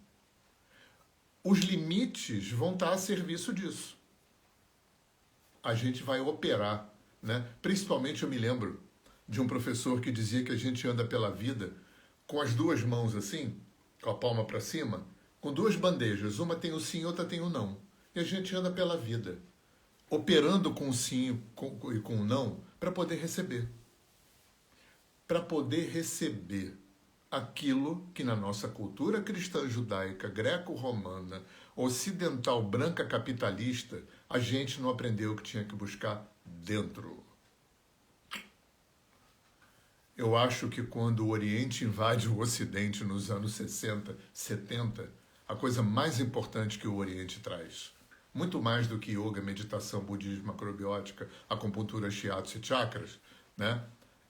os limites vão estar a serviço disso. A gente vai operar, né? Principalmente eu me lembro de um professor que dizia que a gente anda pela vida com as duas mãos assim, com a palma para cima, com duas bandejas. Uma tem o sim, outra tem o não. E a gente anda pela vida, operando com o sim e com o não, para poder receber. Para poder receber aquilo que na nossa cultura cristã judaica, greco-romana, ocidental, branca, capitalista, a gente não aprendeu que tinha que buscar dentro. Eu acho que quando o Oriente invade o Ocidente nos anos 60, 70, a coisa mais importante que o Oriente traz, muito mais do que yoga, meditação, budismo, macrobiótica, acupuntura, shiatsu e chakras, né?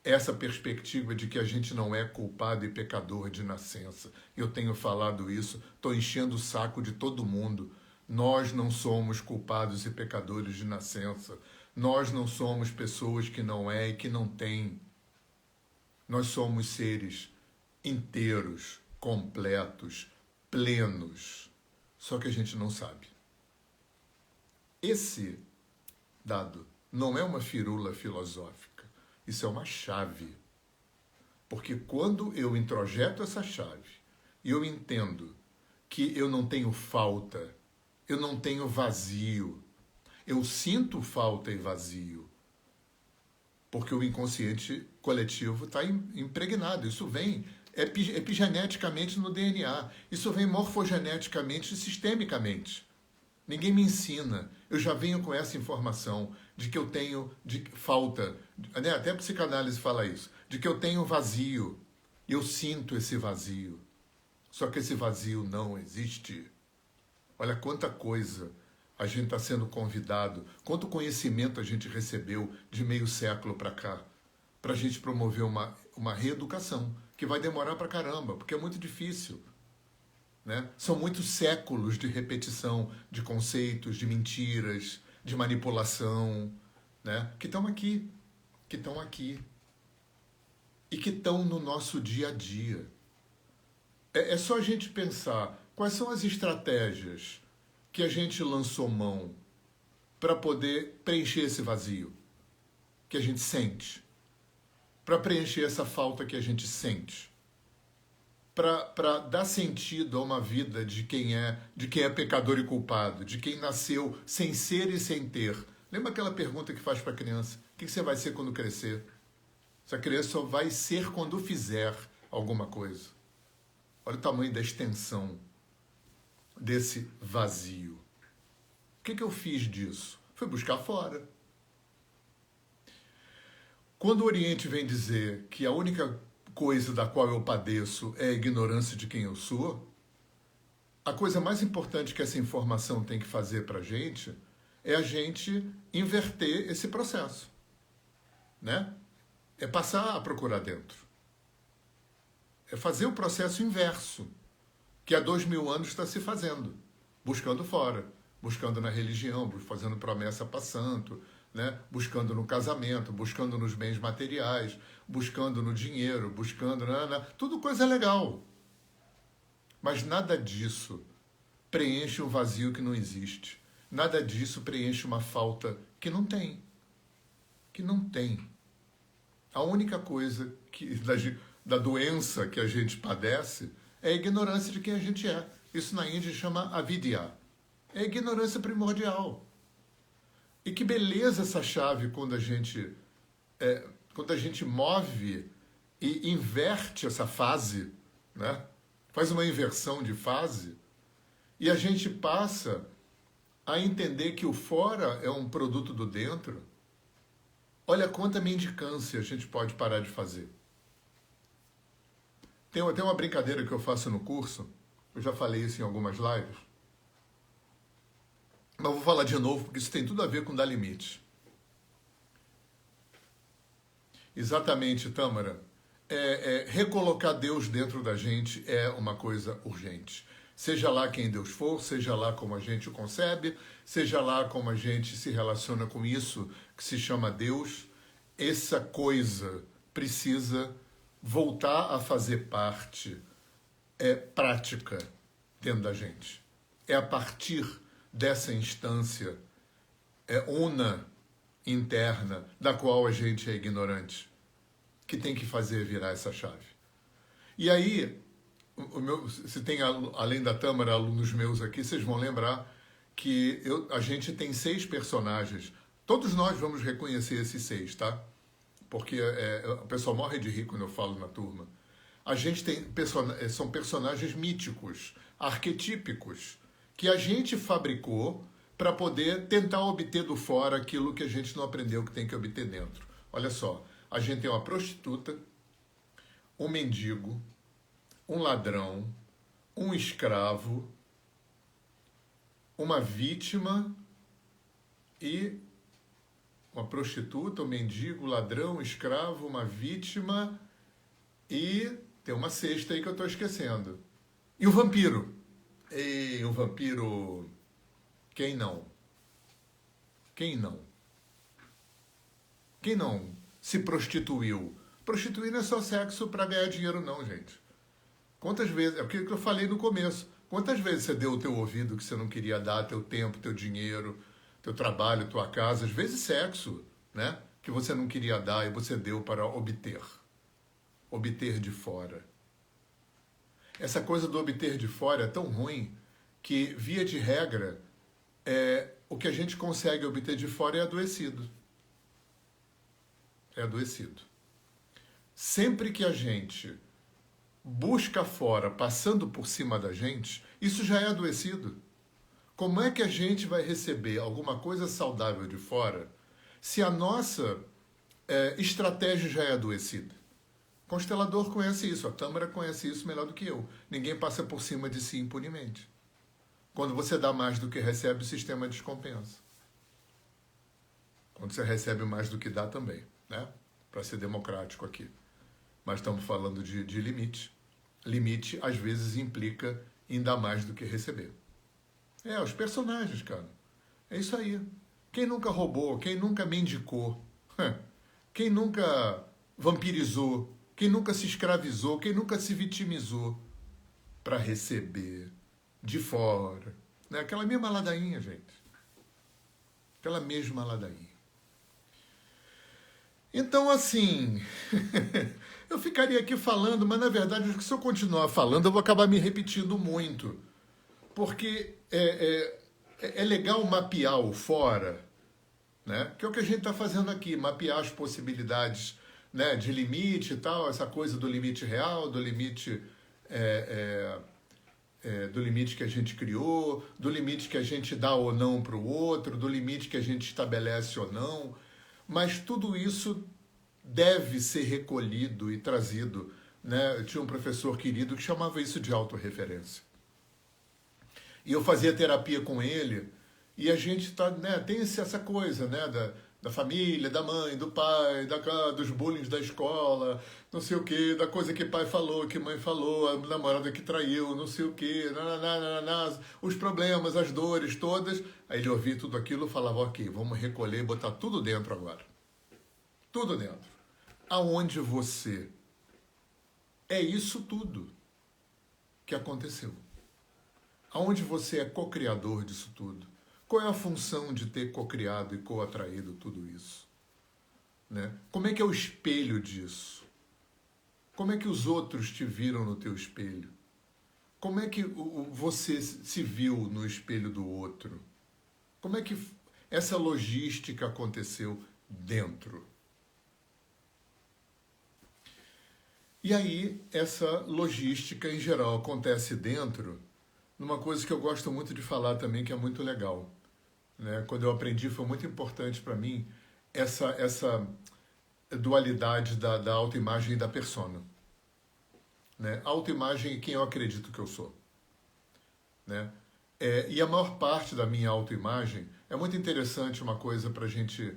Essa perspectiva de que a gente não é culpado e pecador de nascença. Eu tenho falado isso, estou enchendo o saco de todo mundo. Nós não somos culpados e pecadores de nascença. Nós não somos pessoas que não é e que não têm. Nós somos seres inteiros, completos, plenos. Só que a gente não sabe. Esse dado não é uma firula filosófica. Isso é uma chave. Porque quando eu introjeto essa chave e eu entendo que eu não tenho falta, eu não tenho vazio, eu sinto falta e vazio, porque o inconsciente coletivo está impregnado. Isso vem epigeneticamente no DNA. Isso vem morfogeneticamente e sistemicamente. Ninguém me ensina. Eu já venho com essa informação de que eu tenho falta. Né? Até a psicanálise fala isso. De que eu tenho vazio. Eu sinto esse vazio. Só que esse vazio não existe. Olha quanta coisa a gente está sendo convidado, quanto conhecimento a gente recebeu de meio século para cá, para a gente promover uma reeducação, que vai demorar para caramba, porque é muito difícil. Né? São muitos séculos de repetição de conceitos, de mentiras, de manipulação, né? Que estão aqui e que estão no nosso dia a dia. É só a gente pensar quais são as estratégias que a gente lançou mão para poder preencher esse vazio que a gente sente, para preencher essa falta que a gente sente, para dar sentido a uma vida de quem é pecador e culpado, de quem nasceu sem ser e sem ter. Lembra aquela pergunta que faz para a criança? O que você vai ser quando crescer? Essa criança só vai ser quando fizer alguma coisa. Olha o tamanho da extensão desse vazio. O que eu fiz disso? Foi buscar fora. Quando o Oriente vem dizer que a única coisa da qual eu padeço é a ignorância de quem eu sou, a coisa mais importante que essa informação tem que fazer para a gente é a gente inverter esse processo, né? É passar a procurar dentro. É fazer o processo inverso, que há 2000 anos está se fazendo, buscando fora, buscando na religião, fazendo promessa para santo, né? Buscando no casamento, buscando nos bens materiais, buscando no dinheiro, buscando... tudo coisa legal. Mas nada disso preenche um vazio que não existe. Nada disso preenche uma falta que não tem. Que não tem. A única coisa da doença que a gente padece é a ignorância de quem a gente é. Isso na Índia chama avidya. É a ignorância primordial. E que beleza essa chave quando a gente move e inverte essa fase, né? Faz uma inversão de fase e a gente passa a entender que o fora é um produto do dentro. Olha quanta mendicância a gente pode parar de fazer. Tem até uma brincadeira que eu faço no curso, eu já falei isso em algumas lives, mas vou falar de novo porque isso tem tudo a ver com dar limite. Exatamente, Tâmara. Recolocar Deus dentro da gente é uma coisa urgente. Seja lá quem Deus for, seja lá como a gente o concebe, seja lá como a gente se relaciona com isso que se chama Deus, essa coisa precisa voltar a fazer parte prática dentro da gente. é a partir dessa instância una interna, da qual a gente é ignorante, que tem que fazer virar essa chave. E aí, se tem, além da Tâmara, alunos meus aqui, vocês vão lembrar que a gente tem 6 personagens. Todos nós vamos reconhecer esses 6, tá? Porque o pessoal morre de rir quando eu falo na turma. A gente tem são personagens míticos, arquetípicos, que a gente fabricou para poder tentar obter do fora aquilo que a gente não aprendeu que tem que obter dentro. Olha só, a gente tem uma prostituta, um mendigo, um ladrão, um escravo, uma vítima e uma prostituta, um mendigo, ladrão, escravo, uma vítima e tem uma 6ª aí que eu estou esquecendo. E o vampiro. E o vampiro... Quem não? Quem não? Quem não se prostituiu? Prostituir não é só sexo para ganhar dinheiro, não, gente. Quantas vezes... É o que eu falei no começo. Quantas vezes você deu o teu ouvido que você não queria dar, teu tempo, teu dinheiro, teu trabalho, tua casa, às vezes sexo, né? Que você não queria dar e você deu para obter. Obter de fora. Essa coisa do obter de fora é tão ruim que, via de regra, o que a gente consegue obter de fora é adoecido. É adoecido. Sempre que a gente busca fora, passando por cima da gente, isso já é adoecido. Como é que a gente vai receber alguma coisa saudável de fora se a nossa estratégia já é adoecida? O constelador conhece isso, a Tâmara conhece isso melhor do que eu. Ninguém passa por cima de si impunemente. Quando você dá mais do que recebe, o sistema descompensa. Quando você recebe mais do que dá também, né? Para ser democrático aqui. Mas estamos falando de limite. Limite, às vezes, implica em dar mais do que receber. Os personagens, cara. É isso aí. Quem nunca roubou, quem nunca mendicou, quem nunca vampirizou, quem nunca se escravizou, quem nunca se vitimizou para receber de fora. Né? Aquela mesma ladainha, gente. Aquela mesma ladainha. Então, assim, eu ficaria aqui falando, mas na verdade, se eu continuar falando, eu vou acabar me repetindo muito. Porque é legal mapear o fora, né? Que é o que a gente está fazendo aqui, mapear as possibilidades, né, de limite e tal, essa coisa do limite real, do limite que a gente criou, do limite que a gente dá ou não para o outro, do limite que a gente estabelece ou não. Mas tudo isso deve ser recolhido e trazido, né? Eu tinha um professor querido que chamava isso de autorreferência. E eu fazia terapia com ele, e a gente tem essa coisa, né, da família, da mãe, do pai, dos bullying da escola, não sei o quê, da coisa que pai falou, que mãe falou, a namorada que traiu, não sei o quê, os problemas, as dores todas. Aí ele ouvia tudo aquilo e falava, ok, vamos recolher e botar tudo dentro agora. Tudo dentro. Aonde você é isso tudo que aconteceu. Aonde você é co-criador disso tudo. Qual é a função de ter co-criado e co-atraído tudo isso? Né? Como é que é o espelho disso? Como é que os outros te viram no teu espelho? Como é que você se viu no espelho do outro? Como é que essa logística aconteceu dentro? E aí, essa logística, em geral, acontece dentro, numa coisa que eu gosto muito de falar também, que é muito legal. Né? Quando eu aprendi, foi muito importante para mim essa dualidade da autoimagem e da persona. Né? Autoimagem é quem eu acredito que eu sou. Né? E a maior parte da minha autoimagem, é muito interessante uma coisa para a gente...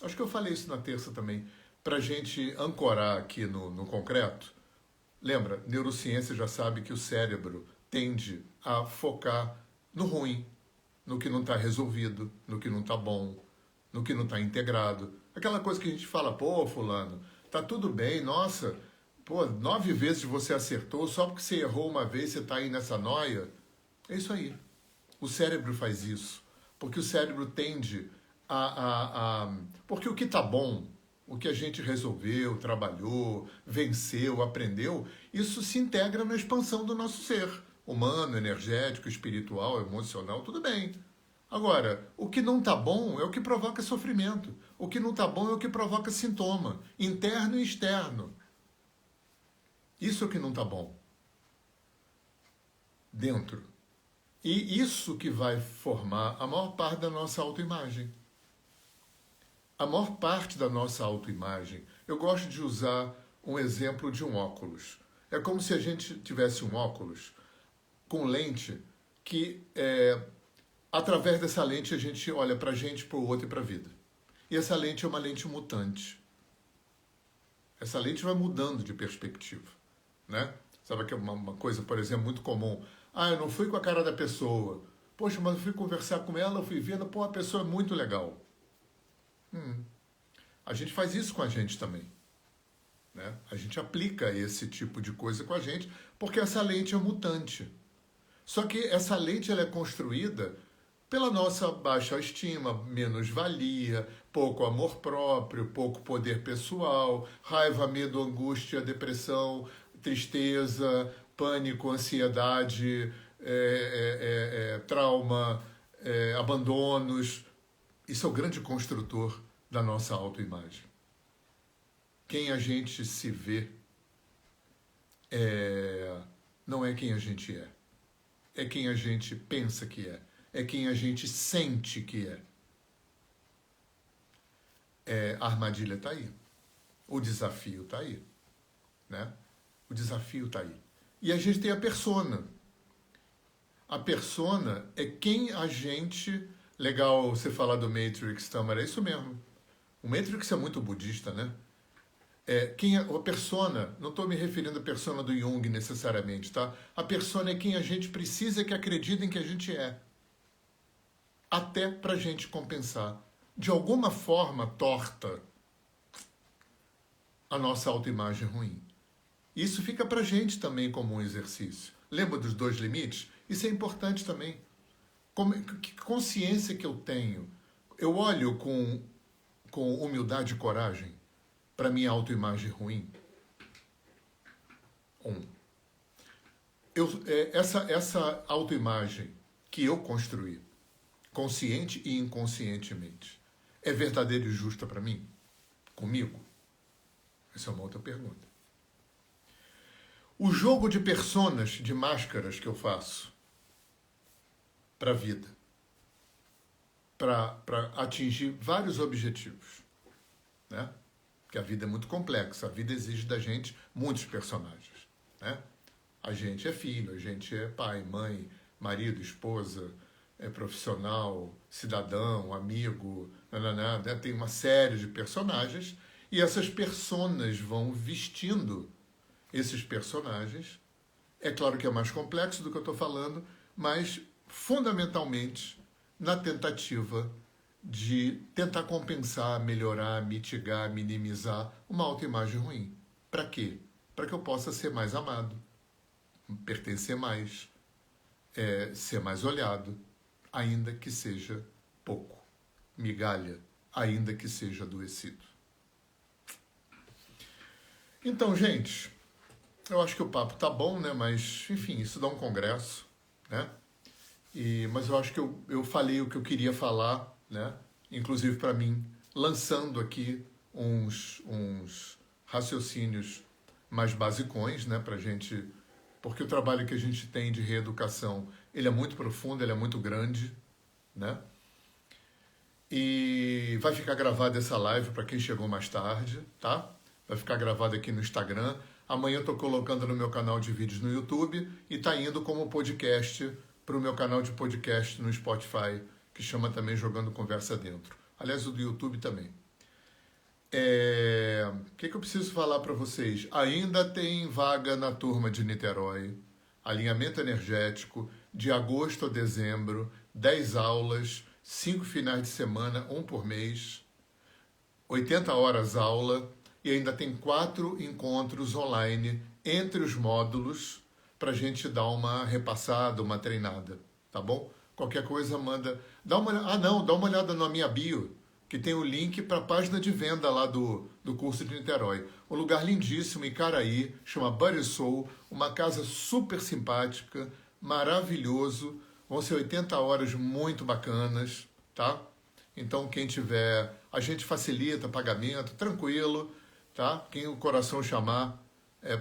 acho que eu falei isso na terça também, para a gente ancorar aqui no concreto. Lembra, neurociência já sabe que o cérebro tende a focar no ruim, no que não está resolvido, no que não está bom, no que não está integrado. Aquela coisa que a gente fala, pô, fulano, tá tudo bem, nossa, pô, 9 vezes você acertou, só porque você errou uma vez você está aí nessa noia. É isso aí. O cérebro faz isso. Porque o cérebro tende porque o que está bom, o que a gente resolveu, trabalhou, venceu, aprendeu, isso se integra na expansão do nosso ser. Humano, energético, espiritual, emocional, tudo bem. Agora, o que não está bom é o que provoca sofrimento. O que não está bom é o que provoca sintoma, interno e externo. Isso é o que não está bom. Dentro. E isso que vai formar a maior parte da nossa autoimagem. A maior parte da nossa autoimagem, eu gosto de usar um exemplo de um óculos. É como se a gente tivesse um óculos com lente que, através dessa lente, a gente olha para a gente, para o outro e para a vida. E essa lente é uma lente mutante. Essa lente vai mudando de perspectiva, né? Sabe que é uma coisa, por exemplo, muito comum. Eu não fui com a cara da pessoa. Poxa, mas eu fui conversar com ela, eu fui vendo, a pessoa é muito legal. A gente faz isso com a gente também, né? A gente aplica esse tipo de coisa com a gente, porque essa lente é mutante. Só que essa lente ela é construída pela nossa baixa estima, menos-valia, pouco amor próprio, pouco poder pessoal, raiva, medo, angústia, depressão, tristeza, pânico, ansiedade, trauma, abandonos. Isso é o grande construtor da nossa autoimagem. Quem a gente se vê não é quem a gente é. É quem a gente pensa que é. É quem a gente sente que é. A armadilha está aí. O desafio está aí. Né? O desafio está aí. E a gente tem a persona. A persona é quem a gente... Legal você falar do Matrix, Tamara, é isso mesmo. O Matrix é muito budista, né? A persona, não estou me referindo à persona do Jung necessariamente, tá? A persona é quem a gente precisa que acreditem que a gente é. Até para a gente compensar, de alguma forma torta, a nossa autoimagem ruim. Isso fica para a gente também como um exercício. Lembra dos 2 limites? Isso é importante também. Que consciência que eu tenho? Eu olho com humildade e coragem para minha autoimagem ruim? Essa autoimagem que eu construí, consciente e inconscientemente, é verdadeira e justa para mim? Comigo? Essa é uma outra pergunta. O jogo de personas, de máscaras que eu faço para a vida, para atingir vários objetivos, né? Porque a vida é muito complexa, a vida exige da gente muitos personagens, né? A gente é filho, a gente é pai, mãe, marido, esposa, profissional, cidadão, amigo, né? Tem uma série de personagens e essas personas vão vestindo esses personagens. É claro que é mais complexo do que eu estou falando, mas fundamentalmente na tentativa de tentar compensar, melhorar, mitigar, minimizar uma autoimagem ruim. Para quê? Para que eu possa ser mais amado, pertencer mais, ser mais olhado, ainda que seja pouco, migalha, ainda que seja adoecido. Então, gente, eu acho que o papo tá bom, né? Mas, enfim, isso dá um congresso, né? Mas eu acho que eu falei o que eu queria falar, né? Inclusive para mim, lançando aqui uns raciocínios mais basicões, né? Pra gente, porque o trabalho que a gente tem de reeducação, ele é muito profundo, ele é muito grande, né? E vai ficar gravada essa live para quem chegou mais tarde, tá? Vai ficar gravada aqui no Instagram. Amanhã eu tô colocando no meu canal de vídeos no YouTube e tá indo como podcast para o meu canal de podcast no Spotify, que chama também Jogando Conversa Dentro. Aliás, o do YouTube também. O que eu preciso falar para vocês? Ainda tem vaga na turma de Niterói, alinhamento energético, de agosto a dezembro, 10 aulas, 5 finais de semana, 1 por mês, 80 horas aula, e ainda tem 4 encontros online entre os módulos para a gente dar uma repassada, uma treinada, tá bom? Qualquer coisa manda, dá uma olhada na minha bio, que tem o link para a página de venda lá do curso de Niterói. Um lugar lindíssimo, em Caraí, chama Buddy Soul, uma casa super simpática, maravilhoso, vão ser 80 horas muito bacanas, tá? Então, quem tiver, a gente facilita pagamento, tranquilo, tá? Quem o coração chamar,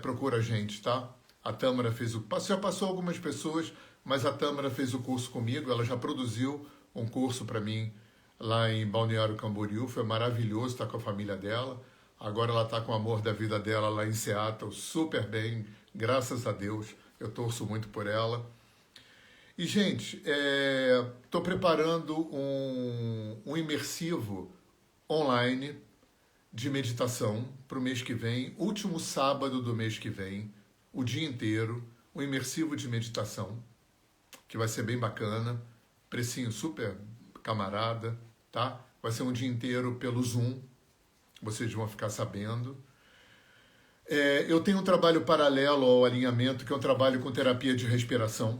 procura a gente, tá? A Tâmara fez já passou algumas pessoas, mas a Tâmara fez o curso comigo, ela já produziu um curso para mim lá em Balneário Camboriú, foi maravilhoso estar com a família dela. Agora ela está com o amor da vida dela lá em Seattle, super bem, graças a Deus, eu torço muito por ela. E, gente, estou preparando um imersivo online de meditação para o mês que vem, último sábado do mês que vem, o dia inteiro, um imersivo de meditação, que vai ser bem bacana, precinho super camarada, tá? Vai ser um dia inteiro pelo Zoom, vocês vão ficar sabendo. Eu tenho um trabalho paralelo ao alinhamento, que é um trabalho com terapia de respiração.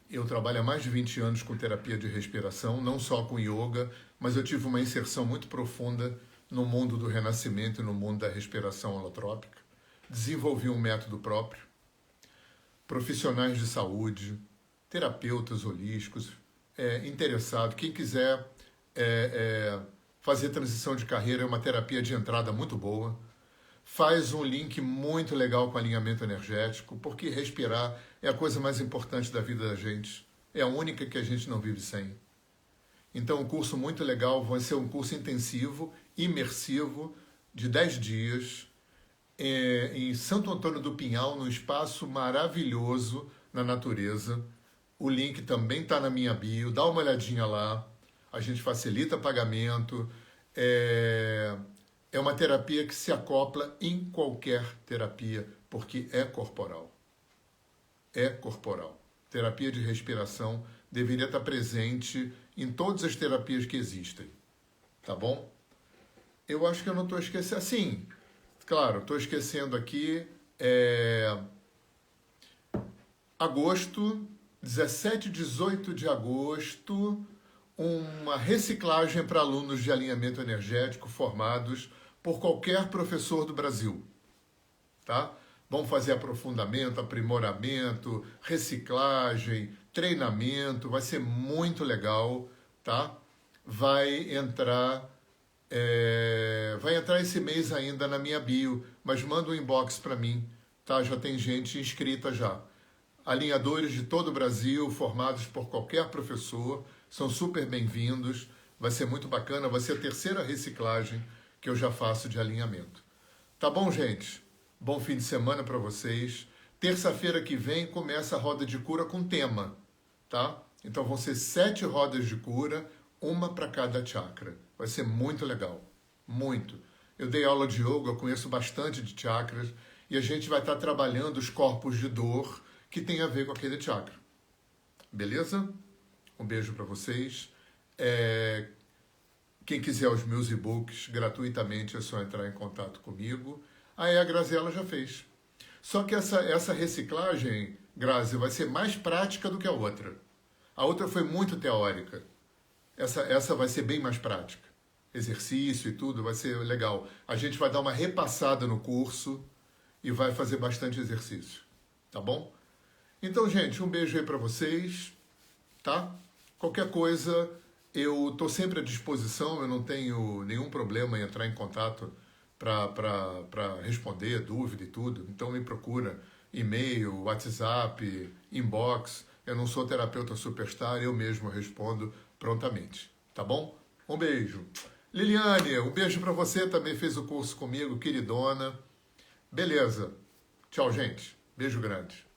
Eu trabalho há mais de 20 anos com terapia de respiração, não só com yoga, mas eu tive uma inserção muito profunda no mundo do renascimento e no mundo da respiração holotrópica. Desenvolvi um método próprio. Profissionais de saúde, terapeutas holísticos, interessado, quem quiser fazer transição de carreira, é uma terapia de entrada muito boa. Faz um link muito legal com alinhamento energético, porque respirar é a coisa mais importante da vida da gente. É a única que a gente não vive sem. Então, um curso muito legal, vai ser um curso intensivo, imersivo, de 10 dias, em Santo Antônio do Pinhal, num espaço maravilhoso na natureza. O link também está na minha bio, dá uma olhadinha lá. A gente facilita pagamento. É uma terapia que se acopla em qualquer terapia, porque é corporal. É corporal. Terapia de respiração deveria estar presente em todas as terapias que existem. Tá bom? Eu acho que eu não estou esquecendo. Sim, claro, estou esquecendo aqui. Agosto, 17 e 18 de agosto, uma reciclagem para alunos de alinhamento energético formados por qualquer professor do Brasil, tá? Vamos fazer aprofundamento, aprimoramento, reciclagem, treinamento, vai ser muito legal, tá? Vai entrar esse mês ainda na minha bio, mas manda um inbox para mim, tá? Já tem gente inscrita já. Alinhadores de todo o Brasil, formados por qualquer professor, são super bem-vindos, vai ser muito bacana, vai ser a terceira reciclagem que eu já faço de alinhamento. Tá bom, gente? Bom fim de semana para vocês. Terça-feira que vem começa a roda de cura com tema, tá? Então vão ser 7 rodas de cura, uma para cada chakra. Vai ser muito legal, muito. Eu dei aula de yoga, eu conheço bastante de chakras, e a gente vai estar trabalhando os corpos de dor que tem a ver com aquele chakra. Beleza? Um beijo para vocês. Quem quiser os meus e-books gratuitamente é só entrar em contato comigo. Aí a Graziela já fez. Só que essa reciclagem, Grazi, vai ser mais prática do que a outra. A outra foi muito teórica. Essa vai ser bem mais prática. Exercício e tudo, vai ser legal. A gente vai dar uma repassada no curso e vai fazer bastante exercício. Tá bom? Então, gente, um beijo aí para vocês, tá? Qualquer coisa, eu estou sempre à disposição, eu não tenho nenhum problema em entrar em contato para responder dúvida e tudo. Então me procura, e-mail, WhatsApp, inbox. Eu não sou terapeuta superstar, eu mesmo respondo prontamente, tá bom? Um beijo. Liliane, um beijo para você, também fez o curso comigo, queridona. Beleza. Tchau, gente. Beijo grande.